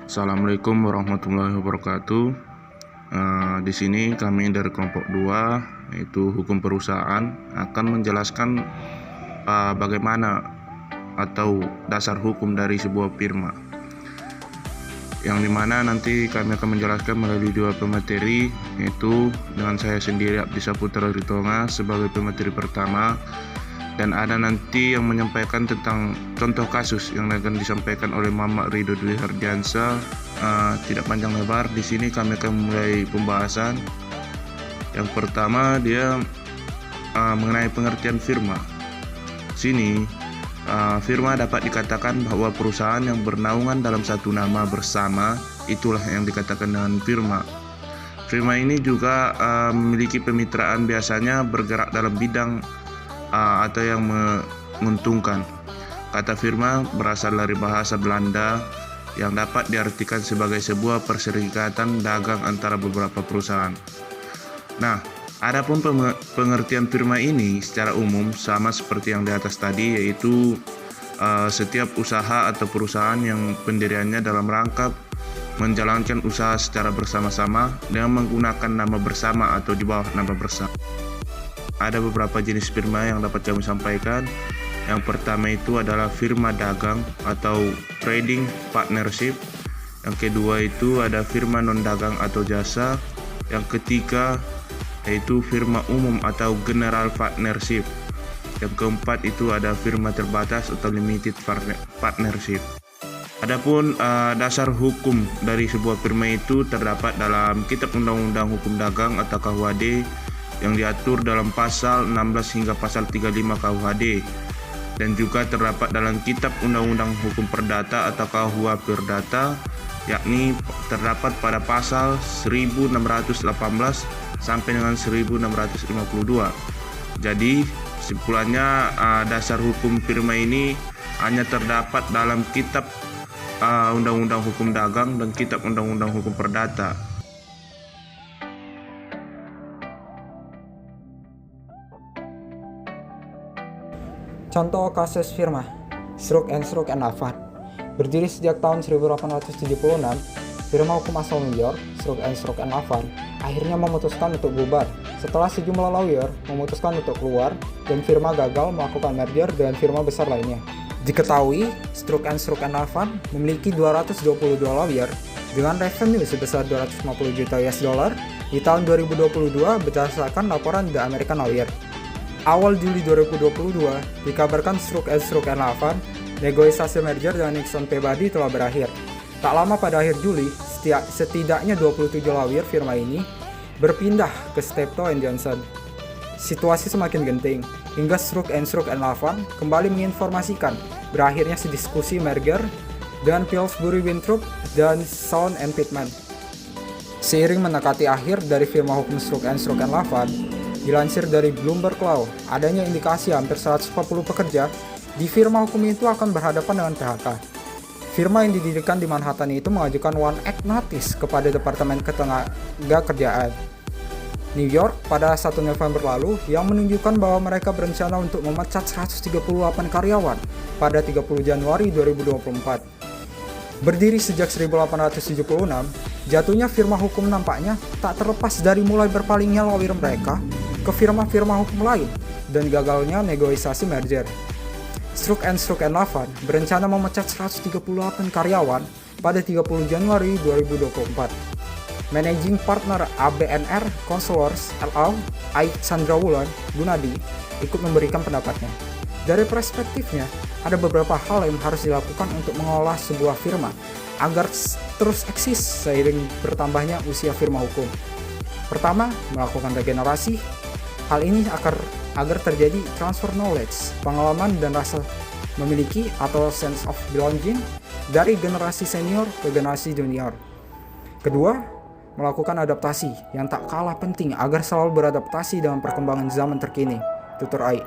Assalamualaikum warahmatullahi wabarakatuh. Di sini kami dari kelompok 2, yaitu hukum perusahaan, akan menjelaskan bagaimana atau dasar hukum dari sebuah firma. Yang dimana nanti kami akan menjelaskan melalui dua pemateri, yaitu dengan saya sendiri Abdi Saputra Ritonga sebagai pemateri pertama, dan ada nanti yang menyampaikan tentang contoh kasus yang akan disampaikan oleh Mama Ridho Dwi Hardiansa. Tidak panjang lebar, di sini kami akan mulai pembahasan. Yang pertama dia mengenai pengertian firma. Sini firma dapat dikatakan bahwa perusahaan yang bernaungan dalam satu nama bersama, itulah yang dikatakan dengan firma. Firma ini juga memiliki pemitraan, biasanya bergerak dalam bidang atau yang menguntungkan. Kata firma berasal dari bahasa Belanda yang dapat diartikan sebagai sebuah perserikatan dagang antara beberapa perusahaan. Nah, adapun pengertian firma ini secara umum sama seperti yang di atas tadi, yaitu setiap usaha atau perusahaan yang pendiriannya dalam rangka menjalankan usaha secara bersama-sama dengan menggunakan nama bersama atau di bawah nama bersama. Ada beberapa jenis firma yang dapat kami sampaikan. Yang pertama itu adalah firma dagang atau trading partnership. Yang kedua itu ada firma non-dagang atau jasa. Yang ketiga yaitu firma umum atau general partnership. Yang keempat itu ada firma terbatas atau limited partnership. Adapun dasar hukum dari sebuah firma itu terdapat dalam Kitab Undang-Undang Hukum Dagang atau KUHD yang diatur dalam pasal 16 hingga pasal 35 KUHD, dan juga terdapat dalam Kitab Undang-Undang Hukum Perdata atau KUH Perdata, yakni terdapat pada pasal 1618 sampai dengan 1652. Jadi kesimpulannya, dasar hukum firma ini hanya terdapat dalam Kitab Undang-Undang Hukum Dagang dan Kitab Undang-Undang Hukum Perdata. Contoh kasus firma Stroke and Lavan. Berdiri sejak tahun 1876, firma hukum asal New York, Stroke and Lavan, akhirnya memutuskan untuk bubar setelah sejumlah lawyer memutuskan untuk keluar dan firma gagal melakukan merger dengan firma besar lainnya. Diketahui, Stroke and Lavan memiliki 222 lawyer dengan revenue sebesar 250 juta US dollar di tahun 2022 berdasarkan laporan The American Lawyer. Awal Juli 2022, dikabarkan Stroke and Lavan, negosiasi merger dengan Nixon Peabody telah berakhir. Tak lama pada akhir Juli, setidaknya 27 lawyer firma ini berpindah ke Steptoe & Johnson. Situasi semakin genting, hingga Stroke and Lavan kembali menginformasikan berakhirnya diskusi merger dengan Pillsbury Winthrop dan Sound & Pittman. Seiring mendekati akhir dari firma hukum Stroke and Lavan, dilansir dari Bloomberg Law, adanya indikasi hampir 140 pekerja di firma hukum itu akan berhadapan dengan PHK. Firma yang didirikan di Manhattan itu mengajukan One Act Notice kepada Departemen Ketenagakerjaan New York pada 1 November lalu yang menunjukkan bahwa mereka berencana untuk memecat 138 karyawan pada 30 Januari 2024. Berdiri sejak 1876, jatuhnya firma hukum nampaknya tak terlepas dari mulai berpalingnya lawyer mereka ke firma-firma hukum lain dan gagalnya negosiasi merger. Stroke and Lavan berencana memecat 138 karyawan pada 30 Januari 2024. Managing Partner ABNR Counselors LL, I. Chandrawulan Gunadi, ikut memberikan pendapatnya. Dari perspektifnya, ada beberapa hal yang harus dilakukan untuk mengolah sebuah firma agar terus eksis seiring bertambahnya usia firma hukum. Pertama, melakukan regenerasi. Hal ini agar terjadi transfer knowledge, pengalaman dan rasa memiliki atau sense of belonging dari generasi senior ke generasi junior. Kedua, melakukan adaptasi yang tak kalah penting agar selalu beradaptasi dengan perkembangan zaman terkini. Tutur AI.